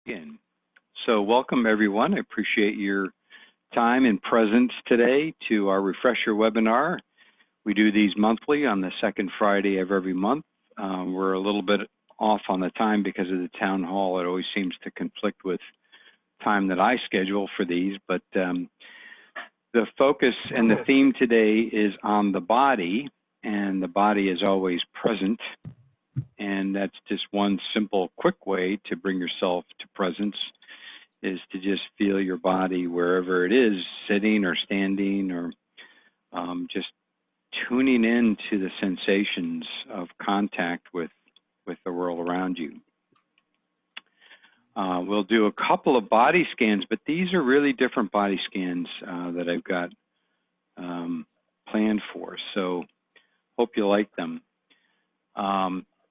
Again. So welcome everyone. I appreciate your time and presence today to our refresher webinar. We do these monthly on the second Friday of every month. We're a little bit off on the time because of the town hall. It always seems to conflict with time that I schedule for these, but the focus and the theme today is on the body, and the body is always present. And that's just one simple, quick way to bring yourself to presence, is to just feel your body wherever it is, sitting or standing, or just tuning in to the sensations of contact with the world around you. We'll do a couple of body scans, but these are really different body scans that I've got planned for. So hope you like them.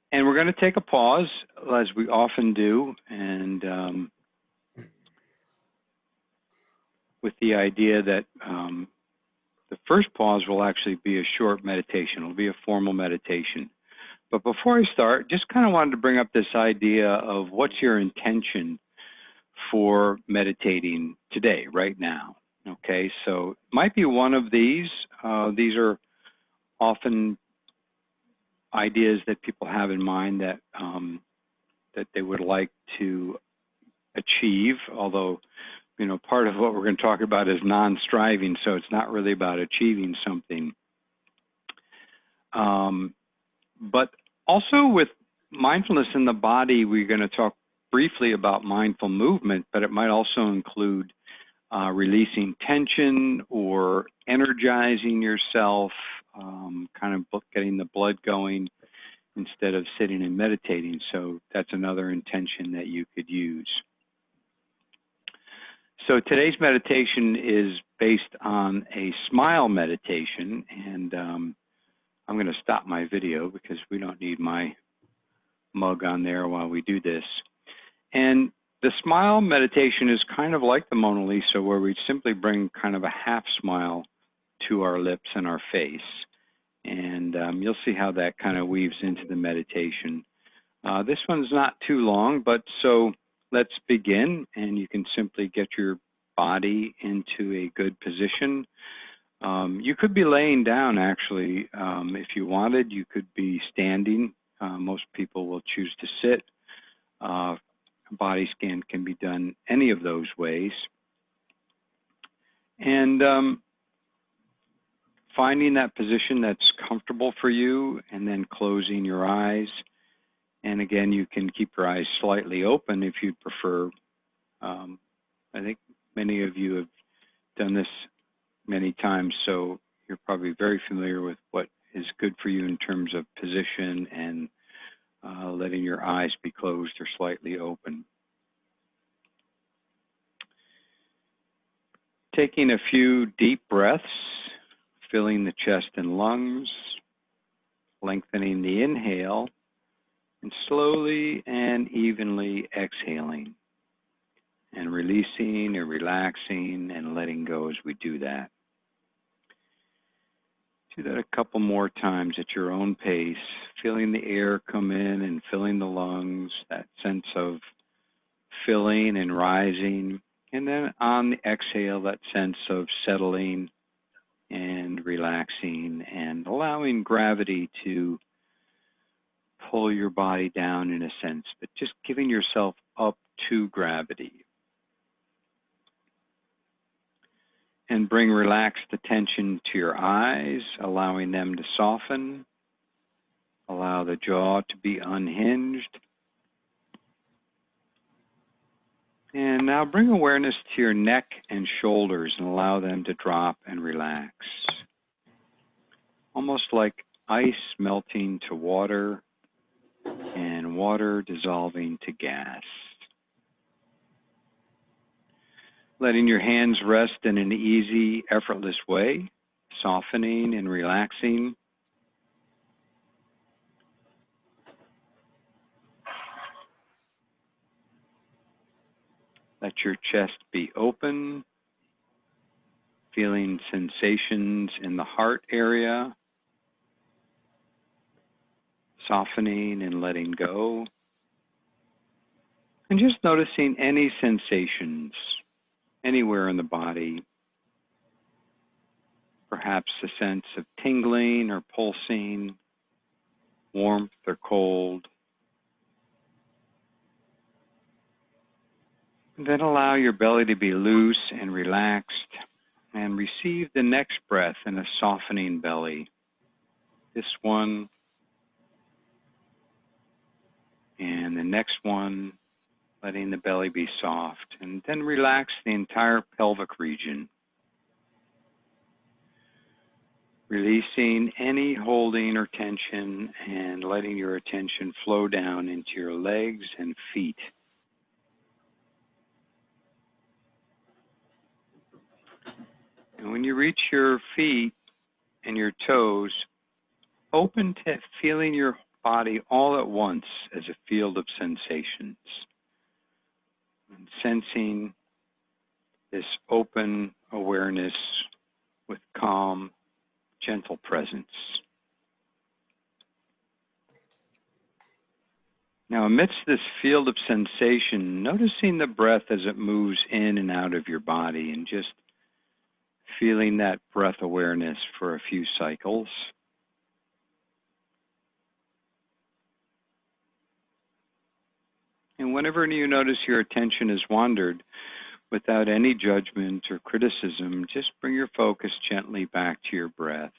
And we're going to take a pause, as we often do, and with the idea that the first pause will actually be a short meditation. It'll be a formal meditation. But before I start, just kind of wanted to bring up this idea of what's your intention for meditating today, right now. Okay, so it might be one of these. These are often ideas that people have in mind that that they would like to achieve, although, you know, part of what we're going to talk about is non-striving, so it's not really about achieving something. But also with mindfulness in the body, we're going to talk briefly about mindful movement, but it might also include releasing tension or energizing yourself, kind of getting the blood going instead of sitting and meditating. So that's another intention that you could use. So today's meditation is based on a smile meditation, and I'm going to stop my video because we don't need my mug on there while we do this. And the smile meditation is kind of like the Mona Lisa, where we simply bring kind of a half smile to our lips and our face. And you'll see how that kind of weaves into the meditation. This one's not too long, but so let's begin, and you can simply get your body into a good position. You could be laying down, actually, if you wanted. You could be standing. Most people will choose to sit. A body scan can be done any of those ways. And finding that position that's comfortable for you, and then closing your eyes. And again, you can keep your eyes slightly open if you'd prefer. I think many of you have done this many times, so you're probably very familiar with what is good for you in terms of position and letting your eyes be closed or slightly open. Taking a few deep breaths, filling the chest and lungs, lengthening the inhale, and slowly and evenly exhaling, and releasing and relaxing and letting go as we do that. Do that a couple more times at your own pace, feeling the air come in and filling the lungs, that sense of filling and rising, and then on the exhale, that sense of settling and relaxing and allowing gravity to pull your body down in a sense, but just giving yourself up to gravity. And bring relaxed attention to your eyes, allowing them to soften. Allow the jaw to be unhinged. And now bring awareness to your neck and shoulders and allow them to drop and relax. Almost like ice melting to water and water dissolving to gas. Letting your hands rest in an easy, effortless way, softening and relaxing. Let your chest be open, feeling sensations in the heart area, softening and letting go. And just noticing any sensations anywhere in the body, perhaps a sense of tingling or pulsing, warmth or cold. And then allow your belly to be loose and relaxed, and receive the next breath in a softening belly. This one and the next one, letting the belly be soft, and then relax the entire pelvic region, releasing any holding or tension and letting your attention flow down into your legs and feet. And when you reach your feet and your toes, open to feeling your body all at once as a field of sensations, and sensing this open awareness with calm, gentle presence. Now, amidst this field of sensation, noticing the breath as it moves in and out of your body, and just feeling that breath awareness for a few cycles. And whenever you notice your attention has wandered, without any judgment or criticism, just bring your focus gently back to your breath.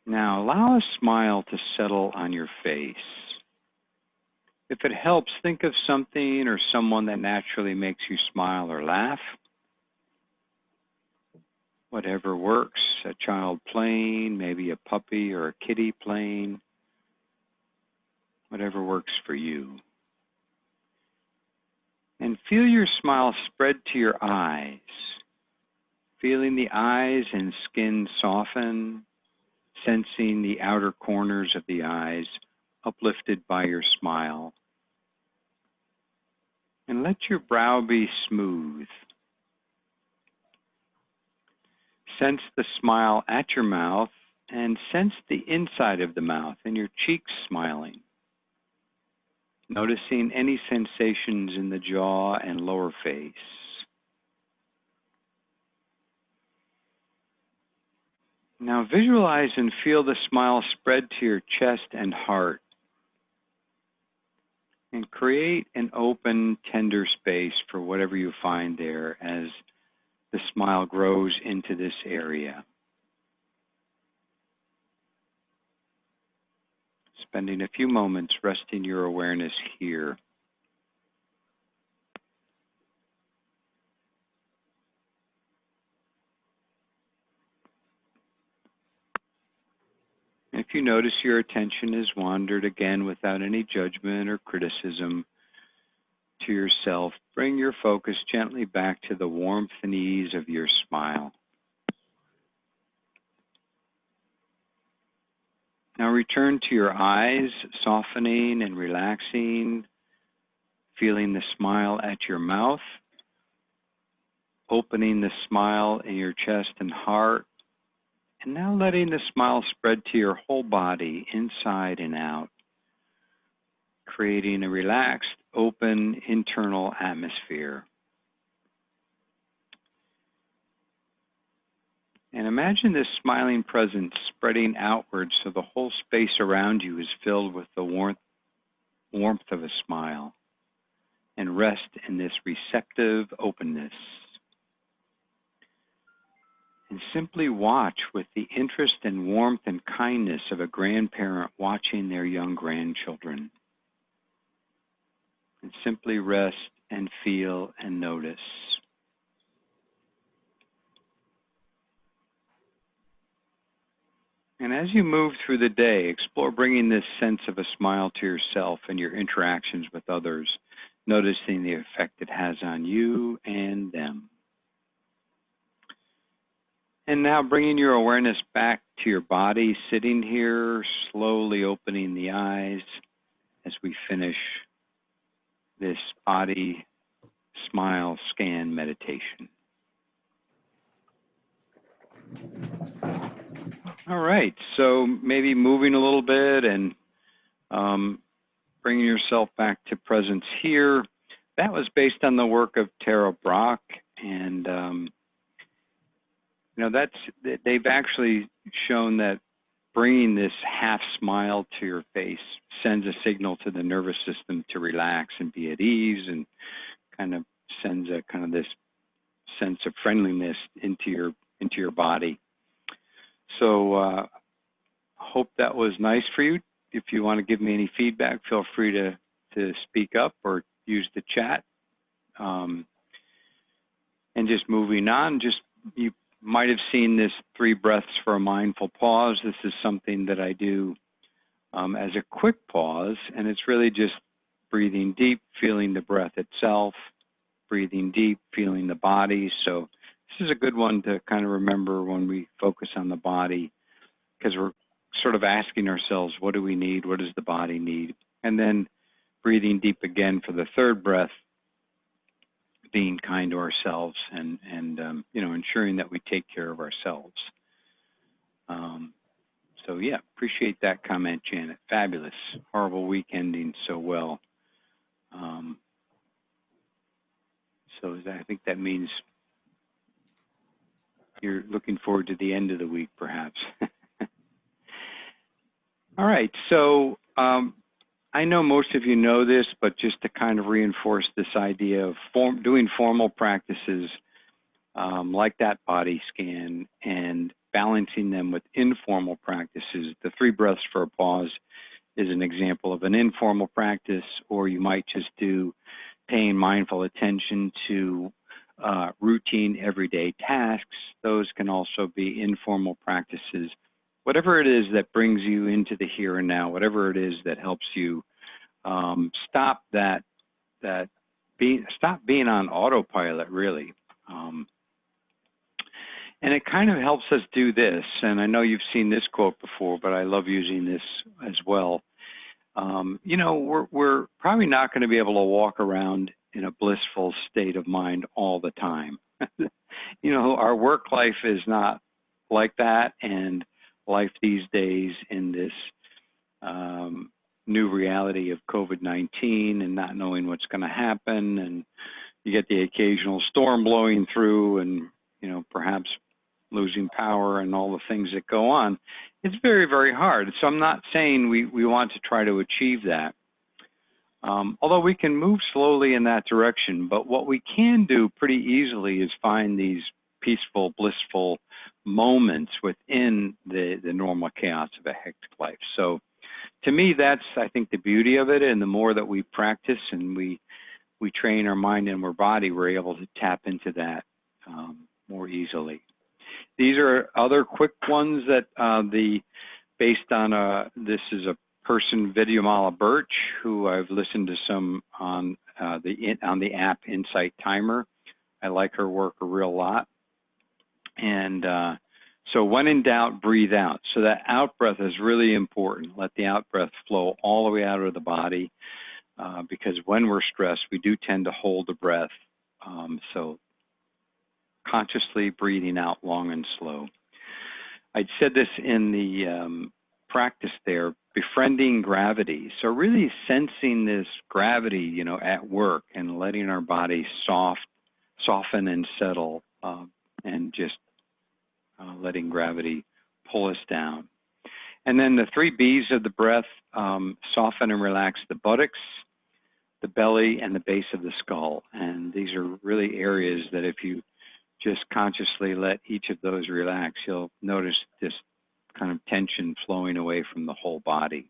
Now, allow a smile to settle on your face. If it helps, think of something or someone that naturally makes you smile or laugh. Whatever works, a child playing, maybe a puppy or a kitty playing, whatever works for you. And feel your smile spread to your eyes, feeling the eyes and skin soften, sensing the outer corners of the eyes uplifted by your smile. And let your brow be smooth. Sense the smile at your mouth and sense the inside of the mouth and your cheeks smiling. Noticing any sensations in the jaw and lower face. Now visualize and feel the smile spread to your chest and heart. And create an open, tender space for whatever you find there as the smile grows into this area. Spending a few moments resting your awareness here. If you notice your attention has wandered, again without any judgment or criticism to yourself, bring your focus gently back to the warmth and ease of your smile. Now return to your eyes, softening and relaxing, feeling the smile at your mouth, opening the smile in your chest and heart, and now letting the smile spread to your whole body, inside and out, creating a relaxed, open, internal atmosphere. And imagine this smiling presence spreading outward so the whole space around you is filled with the warmth of a smile, and rest in this receptive openness. And simply watch with the interest and warmth and kindness of a grandparent watching their young grandchildren. And simply rest and feel and notice. And as you move through the day, explore bringing this sense of a smile to yourself and your interactions with others, noticing the effect it has on you and them. And now bringing your awareness back to your body, sitting here, slowly opening the eyes as we finish this body smile scan meditation. All right, so maybe moving a little bit and bringing yourself back to presence here. That was based on the work of Tara Brach, and you know, they've actually shown that bringing this half smile to your face sends a signal to the nervous system to relax and be at ease, and kind of sends a kind of this sense of friendliness into your body. So hope that was nice for you. If you want to give me any feedback, feel free to speak up or use the chat. And just moving on, you might have seen this 3 breaths for a mindful pause. This is something that I do as a quick pause, and it's really just breathing deep, feeling the breath itself, breathing deep, feeling the body. So this is a good one to kind of remember when we focus on the body, because we're sort of asking ourselves, what do we need? What does the body need? And then breathing deep again for the 3rd breath, being kind to ourselves and you know, ensuring that we take care of ourselves. So yeah, appreciate that comment, Janet. Fabulous. Horrible week ending so well. So I think that means you're looking forward to the end of the week, perhaps. All right, so I know most of you know this, but just to kind of reinforce this idea of doing formal practices like that body scan and balancing them with informal practices. The 3 breaths for a pause is an example of an informal practice, or you might just do paying mindful attention to routine everyday tasks. Those can also be informal practices. Whatever it is that brings you into the here and now, whatever it is that helps you stop being on autopilot, really. And it kind of helps us do this, and I know you've seen this quote before, but I love using this as well. You know, we're probably not going to be able to walk around in a blissful state of mind all the time. You know, our work life is not like that, and life these days in this new reality of COVID-19 and not knowing what's going to happen, and you get the occasional storm blowing through, and you know, perhaps losing power and all the things that go on. It's very, very hard. So I'm not saying we want to try to achieve that, although we can move slowly in that direction. But what we can do pretty easily is find these peaceful, blissful moments within the normal chaos of a hectic life. So to me, that's, I think, the beauty of it. And the more that we practice and we train our mind and our body, we're able to tap into that more easily. These are other quick ones that based on this is a person, Vidyamala Birch, who I've listened to some on the app Insight Timer. I like her work a real lot. And so when in doubt, breathe out. So that out breath is really important. Let the out breath flow all the way out of the body, because when we're stressed, we do tend to hold the breath. So consciously breathing out long and slow. I'd said this in the practice there, befriending gravity. So really sensing this gravity, you know, at work, and letting our body soften and settle, and just letting gravity pull us down. And then the 3 B's of the breath, soften and relax the buttocks, the belly, and the base of the skull. And these are really areas that if you just consciously let each of those relax, you'll notice this kind of tension flowing away from the whole body.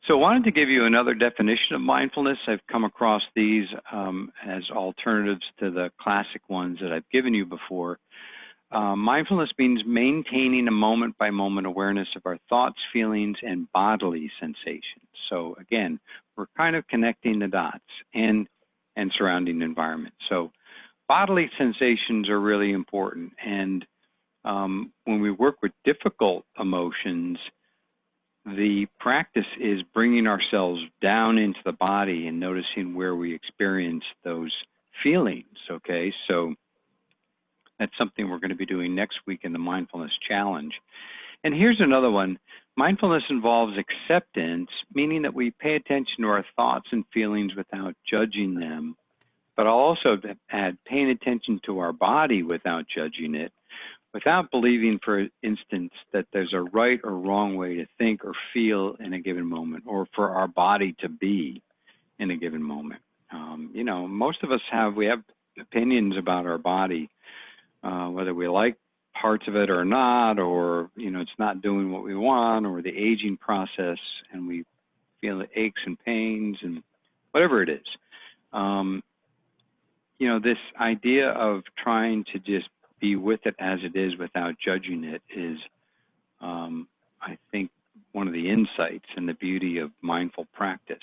So I wanted to give you another definition of mindfulness. I've come across these as alternatives to the classic ones that I've given you before. Mindfulness means maintaining a moment-by-moment awareness of our thoughts, feelings, and bodily sensations. So again, we're kind of connecting the dots and surrounding environment. So bodily sensations are really important, and when we work with difficult emotions, the practice is bringing ourselves down into the body and noticing where we experience those feelings, okay? So That's something we're going to be doing next week in the Mindfulness Challenge. And here's another one. Mindfulness involves acceptance, meaning that we pay attention to our thoughts and feelings without judging them. But I'll also add paying attention to our body without judging it, without believing, for instance, that there's a right or wrong way to think or feel in a given moment, or for our body to be in a given moment. You know, most of us have opinions about our body, whether we like parts of it or not, or, you know, it's not doing what we want, or the aging process, and we feel the aches and pains and whatever it is. You know, this idea of trying to just be with it as it is without judging it is, I think, one of the insights and the beauty of mindful practice.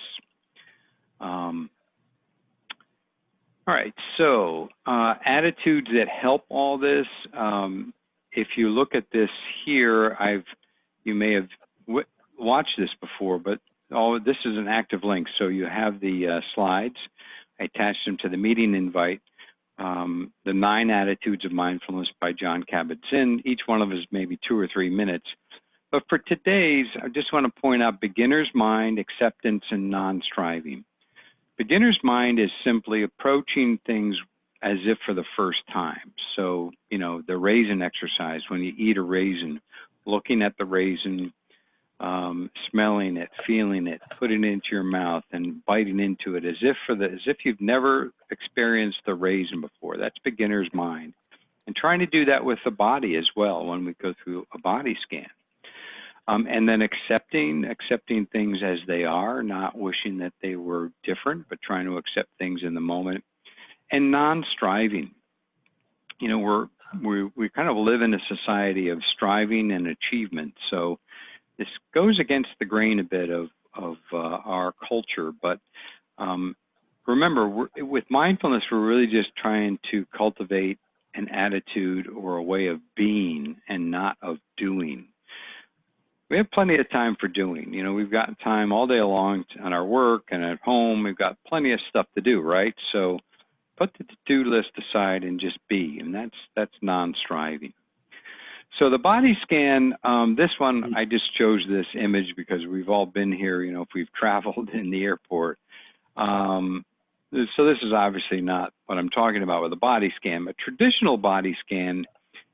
All right, so attitudes that help all this. If you look at this here, you may have watched this before, but this is an active link. So you have the slides. I attached them to the meeting invite. The 9 Attitudes of Mindfulness by Jon Kabat-Zinn. Each one of us maybe 2 or 3 minutes. But for today's, I just want to point out beginner's mind, acceptance, and non-striving. Beginner's mind is simply approaching things as if for the first time. So, you know, the raisin exercise, when you eat a raisin, looking at the raisin, smelling it, feeling it, putting it into your mouth and biting into it as if you've never experienced the raisin before. That's beginner's mind. And trying to do that with the body as well when we go through a body scan. And then accepting things as they are, not wishing that they were different, but trying to accept things in the moment. And non-striving. You know, we kind of live in a society of striving and achievement. So this goes against the grain a bit of our culture. But remember, with mindfulness, we're really just trying to cultivate an attitude or a way of being and not of doing. We have plenty of time for doing. You know, we've got time all day long on our work and at home. We've got plenty of stuff to do, right? So put the to-do list aside and just be, and that's non-striving. So the body scan, this one, I just chose this image because we've all been here, you know, if we've traveled in the airport. So this is obviously not what I'm talking about with a body scan. A traditional body scan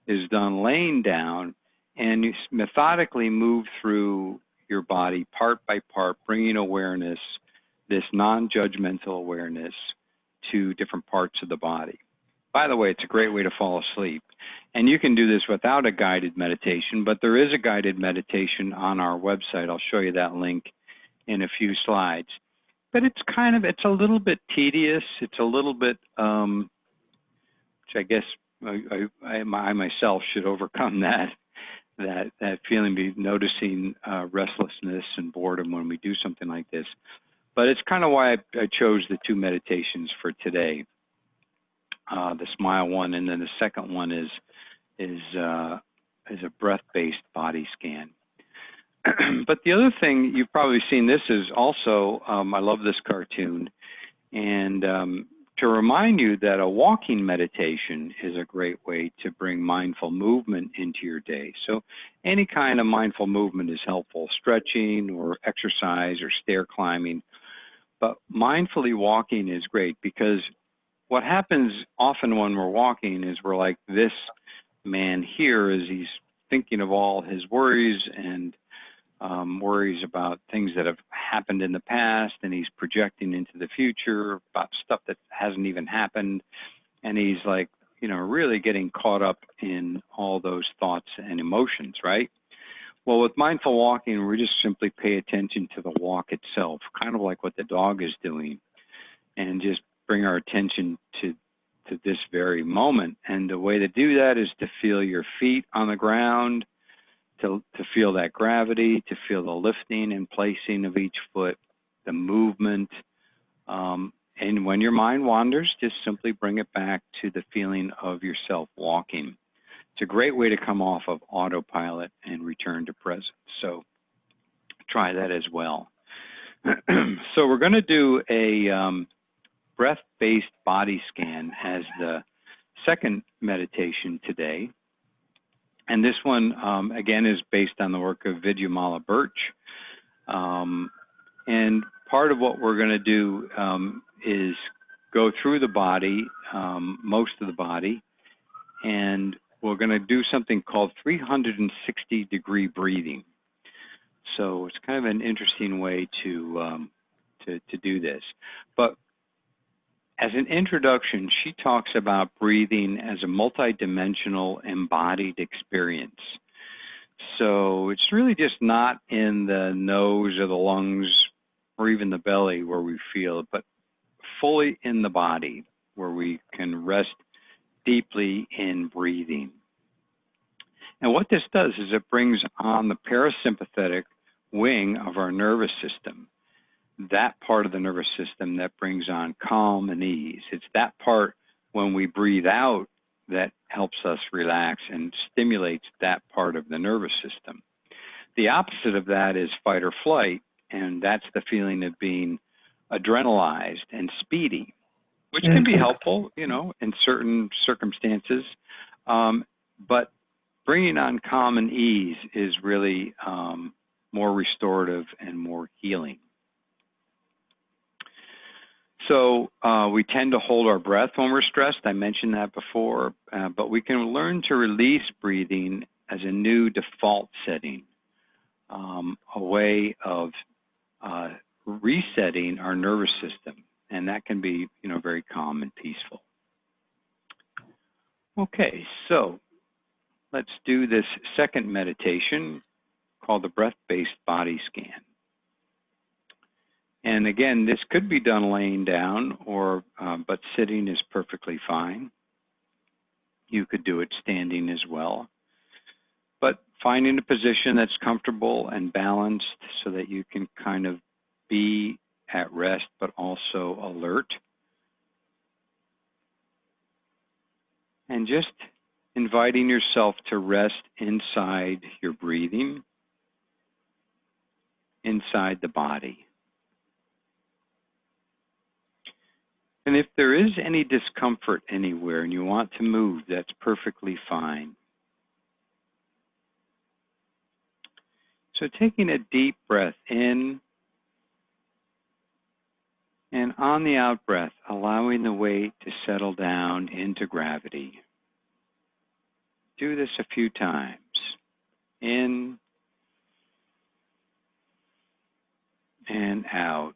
is done laying down, and you methodically move through your body part by part, bringing awareness, this non-judgmental awareness, to different parts of the body. By the way, it's a great way to fall asleep. And you can do this without a guided meditation, but there is a guided meditation on our website. I'll show you that link in a few slides. But it's a little bit tedious. It's a little bit, which I guess I myself should overcome that feeling, noticing restlessness and boredom when we do something like this. But it's kind of why I chose the 2 meditations for today. The smile one, and then the second one is a breath-based body scan. But the other thing, you've probably seen this is also, I love this cartoon, and to remind you that a walking meditation is a great way to bring mindful movement into your day. So any kind of mindful movement is helpful, stretching or exercise or stair climbing. But mindfully walking is great, because what happens often when we're walking is we're like this man here, as he's thinking of all his worries and worries about things that have happened in the past, and he's projecting into the future about stuff that hasn't even happened. And he's like, you know, really getting caught up in all those thoughts and emotions, right? Well, with mindful walking, we just simply pay attention to the walk itself, kind of like what the dog is doing, and just bring our attention to this very moment. And the way to do that is to feel your feet on the ground, to feel that gravity, to feel the lifting and placing of each foot, the movement. And when your mind wanders, just simply bring it back to the feeling of yourself walking. It's a great way to come off of autopilot and return to presence. So try that as well. So we're going to do a breath-based body scan as the second meditation today. And this one, again, is based on the work of Vidyamala Birch. And part of what we're going to do is go through the body, most of the body, and we're going to do something called 360-degree breathing. So it's kind of an interesting way to do this. But as an introduction, she talks about breathing as a multidimensional embodied experience. So it's really just not in the nose or the lungs or even the belly where we feel it, but fully in the body where we can rest deeply in breathing. And what this does is it brings on the parasympathetic wing of our nervous system, that part of the nervous system that brings on calm and ease. It's that part when we breathe out that helps us relax and stimulates that part of the nervous system. The opposite of that is fight or flight, and that's the feeling of being adrenalized and speedy, which can be helpful, you know, in certain circumstances. But bringing on calm and ease is really more restorative and more healing. So we tend to hold our breath when we're stressed. I mentioned that before, but we can learn to release breathing as a new default setting, a way of resetting our nervous system, and that can be, you know, very calm and peaceful. Okay, so let's do this second meditation called the breath-based body scan. And again, this could be done laying down, or but sitting is perfectly fine. You could do it standing as well. But finding a position that's comfortable and balanced so that you can kind of be at rest, but also alert. And just inviting yourself to rest inside your breathing, inside the body. And if there is any discomfort anywhere and you want to move, that's perfectly fine. So taking a deep breath in, and on the out breath, allowing the weight to settle down into gravity. Do this a few times. In and out,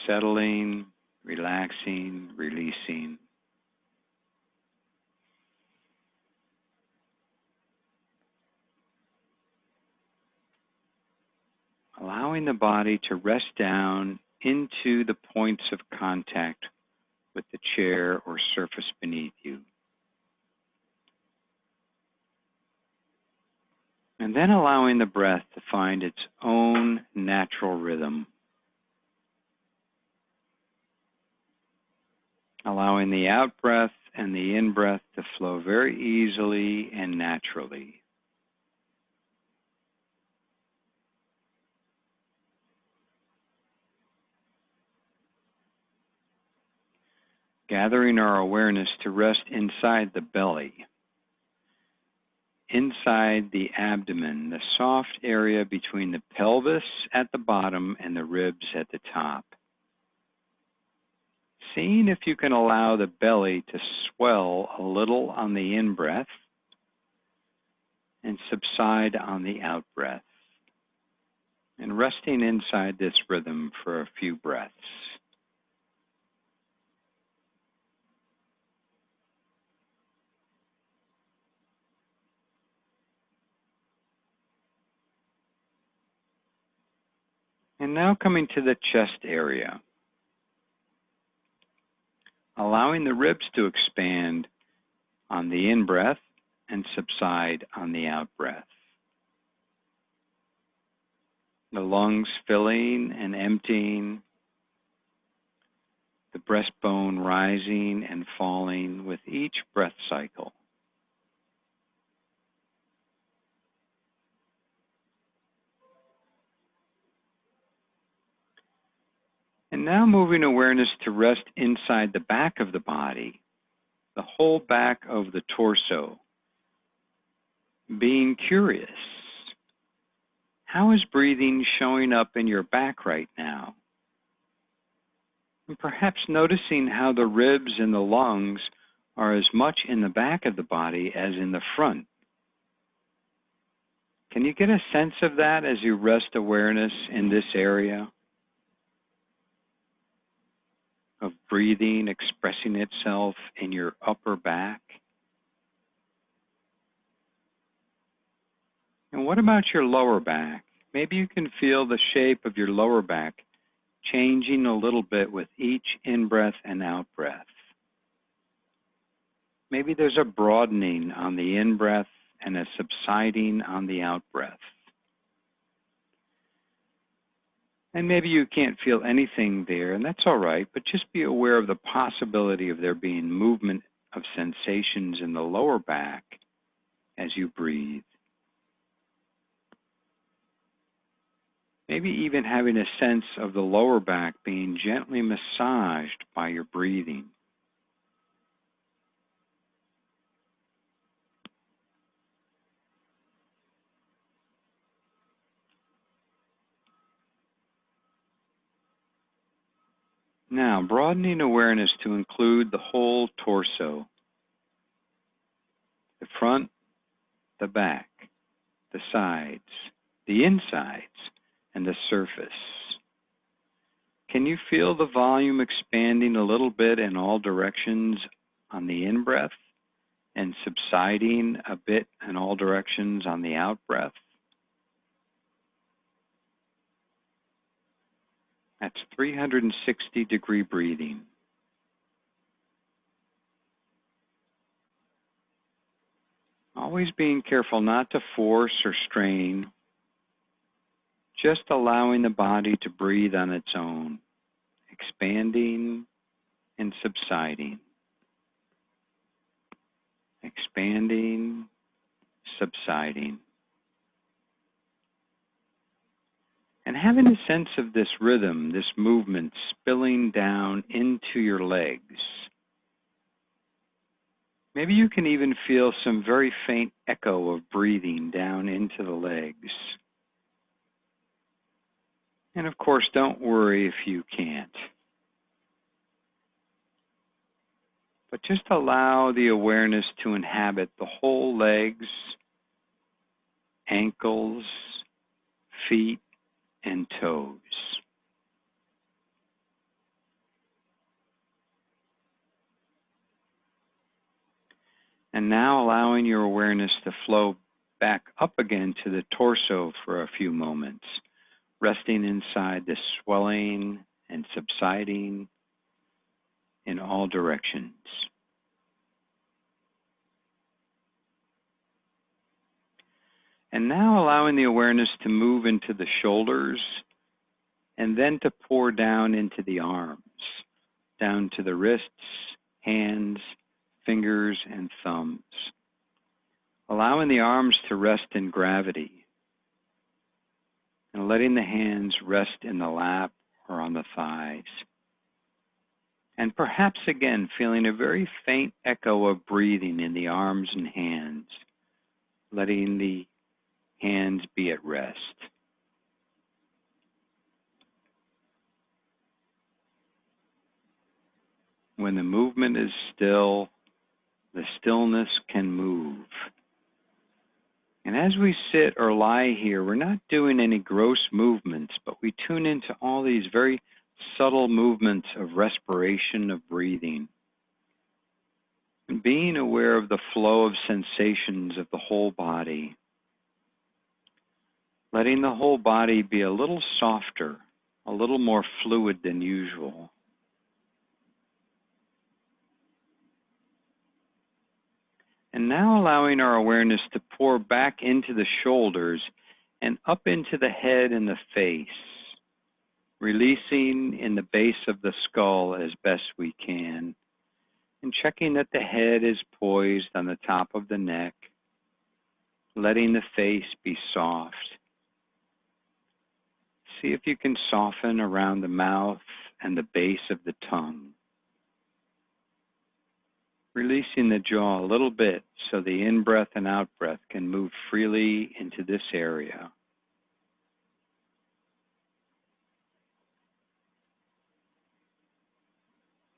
settling, relaxing, releasing. Allowing the body to rest down into the points of contact with the chair or surface beneath you. And then allowing the breath to find its own natural rhythm. Allowing the out-breath and the in-breath to flow very easily and naturally. Gathering our awareness to rest inside the belly, inside the abdomen, the soft area between the pelvis at the bottom and the ribs at the top. Seeing if you can allow the belly to swell a little on the in-breath and subside on the out-breath. And resting inside this rhythm for a few breaths. And now coming to the chest area. Allowing the ribs to expand on the in-breath and subside on the out-breath. The lungs filling and emptying, the breastbone rising and falling with each breath cycle. And now moving awareness to rest inside the back of the body, the whole back of the torso, being curious. How is breathing showing up in your back right now? And perhaps noticing how the ribs and the lungs are as much in the back of the body as in the front. Can you get a sense of that as you rest awareness in this area of breathing expressing itself in your upper back? And what about your lower back? Maybe you can feel the shape of your lower back changing a little bit with each in-breath and out-breath. Maybe there's a broadening on the in-breath and a subsiding on the out-breath. And maybe you can't feel anything there, and that's all right, but just be aware of the possibility of there being movement of sensations in the lower back as you breathe. Maybe even having a sense of the lower back being gently massaged by your breathing. Now, broadening awareness to include the whole torso, the front, the back, the sides, the insides, and the surface. Can you feel the volume expanding a little bit in all directions on the in-breath and subsiding a bit in all directions on the out-breath? That's 360-degree breathing. Always being careful not to force or strain, just allowing the body to breathe on its own, expanding and subsiding. Expanding, subsiding. And having a sense of this rhythm, this movement spilling down into your legs. Maybe you can even feel some very faint echo of breathing down into the legs. And of course, don't worry if you can't. But just allow the awareness to inhabit the whole legs, ankles, feet, and toes. And now allowing your awareness to flow back up again to the torso for a few moments, resting inside the swelling and subsiding in all directions. And now allowing the awareness to move into the shoulders and then to pour down into the arms, down to the wrists, hands, fingers, and thumbs. Allowing the arms to rest in gravity and letting the hands rest in the lap or on the thighs. And perhaps again feeling a very faint echo of breathing in the arms and hands, letting the hands be at rest. When the movement is still, the stillness can move. And as we sit or lie here, we're not doing any gross movements, but we tune into all these very subtle movements of respiration, of breathing. And being aware of the flow of sensations of the whole body. Letting the whole body be a little softer, a little more fluid than usual. And now allowing our awareness to pour back into the shoulders and up into the head and the face, releasing in the base of the skull as best we can, and checking that the head is poised on the top of the neck, letting the face be soft. See if you can soften around the mouth and the base of the tongue. Releasing the jaw a little bit so the in-breath and out-breath can move freely into this area.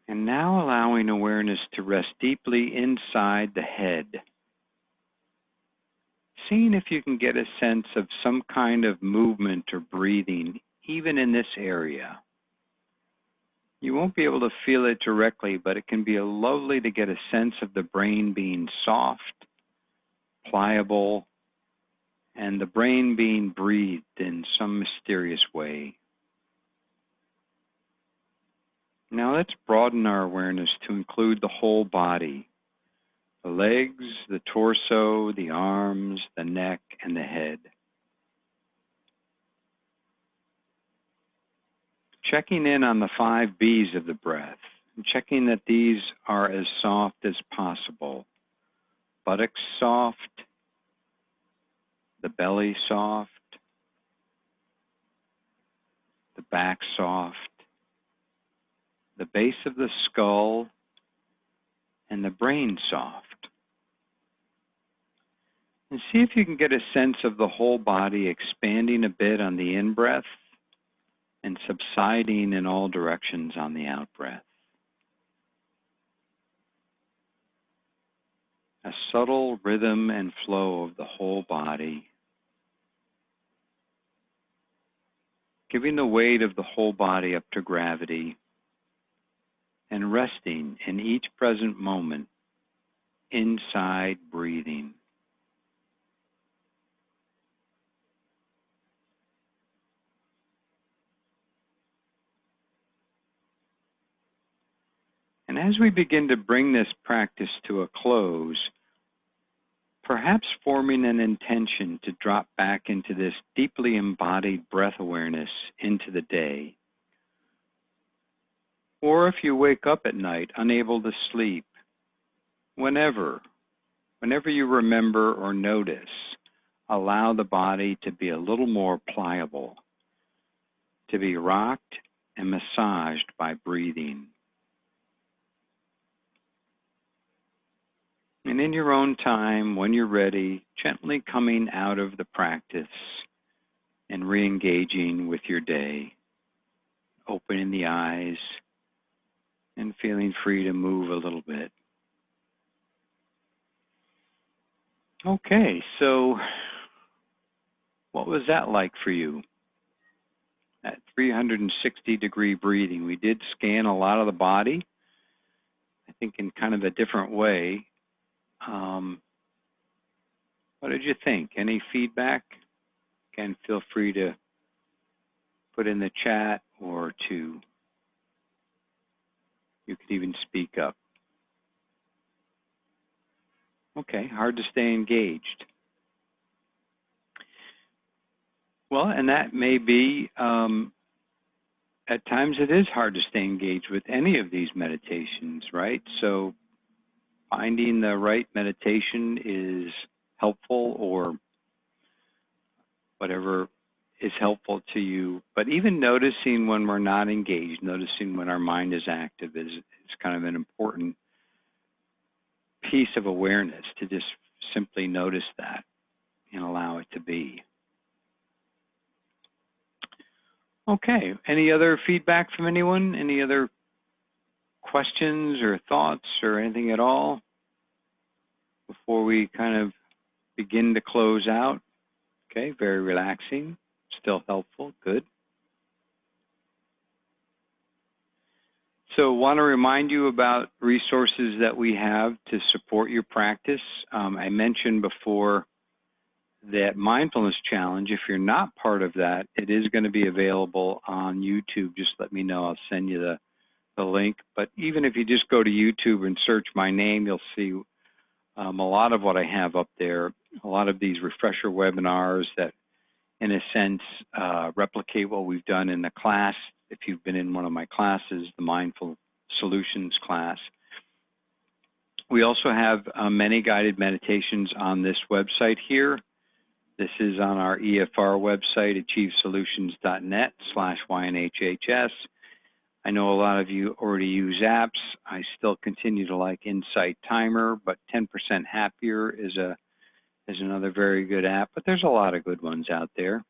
And now allowing awareness to rest deeply inside the head. Seeing if you can get a sense of some kind of movement or breathing, even in this area. You won't be able to feel it directly, but it can be lovely to get a sense of the brain being soft, pliable, and the brain being breathed in some mysterious way. Now let's broaden our awareness to include the whole body, the legs, the torso, the arms, the neck, and the head. Checking in on the 5 B's of the breath, and checking that these are as soft as possible. Buttocks soft, the belly soft, the back soft, the base of the skull, and the brain soft. And see if you can get a sense of the whole body expanding a bit on the in-breath and subsiding in all directions on the out-breath. A subtle rhythm and flow of the whole body, giving the weight of the whole body up to gravity and resting in each present moment inside breathing. And as we begin to bring this practice to a close, perhaps forming an intention to drop back into this deeply embodied breath awareness into the day. Or if you wake up at night unable to sleep, whenever you remember or notice, allow the body to be a little more pliable, to be rocked and massaged by breathing. And in your own time, when you're ready, gently coming out of the practice and re-engaging with your day, opening the eyes and feeling free to move a little bit. Okay, so what was that like for you? That 360-degree breathing. We did scan a lot of the body, I think in kind of a different way. What did you think? Any feedback? Again, feel free to put in the chat or you could even speak up. Okay, hard to stay engaged. Well, and that may be, at times it is hard to stay engaged with any of these meditations, right? So finding the right meditation is helpful, or whatever is helpful to you. But even noticing when we're not engaged, noticing when our mind is active is kind of an important piece of awareness, to just simply notice that and allow it to be. Okay, any other feedback from anyone? Any other questions or thoughts or anything at all before we kind of begin to close out? Okay, very relaxing, still helpful, good. So want to remind you about resources that we have to support your practice. I mentioned before that Mindfulness Challenge. If you're not part of that, it is going to be available on YouTube. Just let me know, I'll send you the link. But even if you just go to YouTube and search my name, you'll see a lot of what I have up there, a lot of these refresher webinars that, in a sense, replicate what we've done in the class. If you've been in one of my classes, the Mindful Solutions class. We also have many guided meditations on this website here. This is on our EFR website, achievesolutions.net/YNHHS. I know a lot of you already use apps. I still continue to like Insight Timer, but 10% Happier is another very good app, but there's a lot of good ones out there.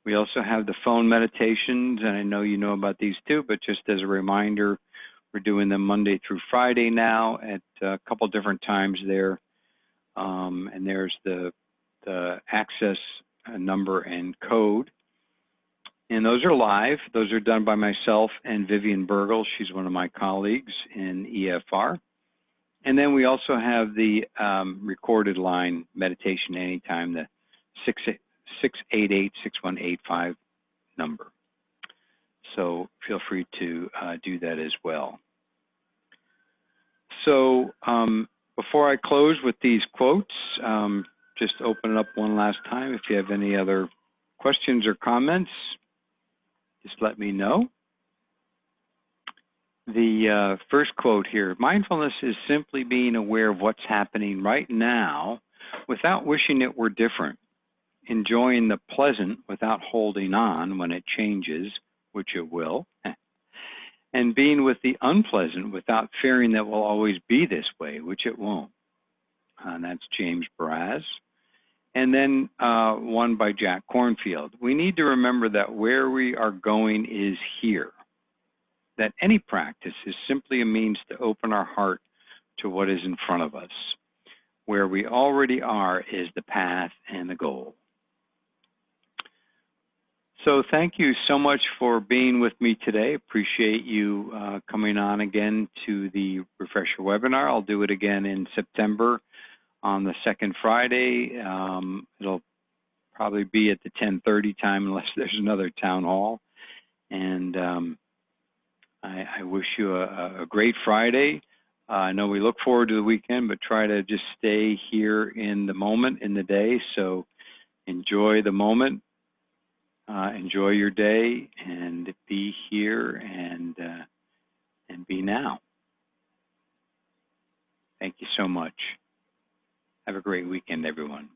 We also have the phone meditations, and I know you know about these too, but just as a reminder, we're doing them Monday through Friday now at a couple different times there. And there's the access number and code. And those are live. Those are done by myself and Vivian Burgle. She's one of my colleagues in EFR. And then we also have the recorded line meditation anytime, the 688-6185 number. So feel free to do that as well. So before I close with these quotes, just open it up one last time. If you have any other questions or comments, just let me know. The first quote here, mindfulness is simply being aware of what's happening right now without wishing it were different, enjoying the pleasant without holding on when it changes, which it will, and being with the unpleasant without fearing that will always be this way, which it won't. And that's James Baraz. And then one by Jack Kornfield. We need to remember that where we are going is here, that any practice is simply a means to open our heart to what is in front of us. Where we already are is the path and the goal. So thank you so much for being with me today. Appreciate you coming on again to the Refresher webinar. I'll do it again in September on the second Friday. It'll probably be at the 10:30 time unless there's another town hall. And I wish you a great Friday. I know we look forward to the weekend, but try to just stay here in the moment, in the day. So enjoy the moment, enjoy your day, and be here and be now. Thank you so much. Have a great weekend, everyone.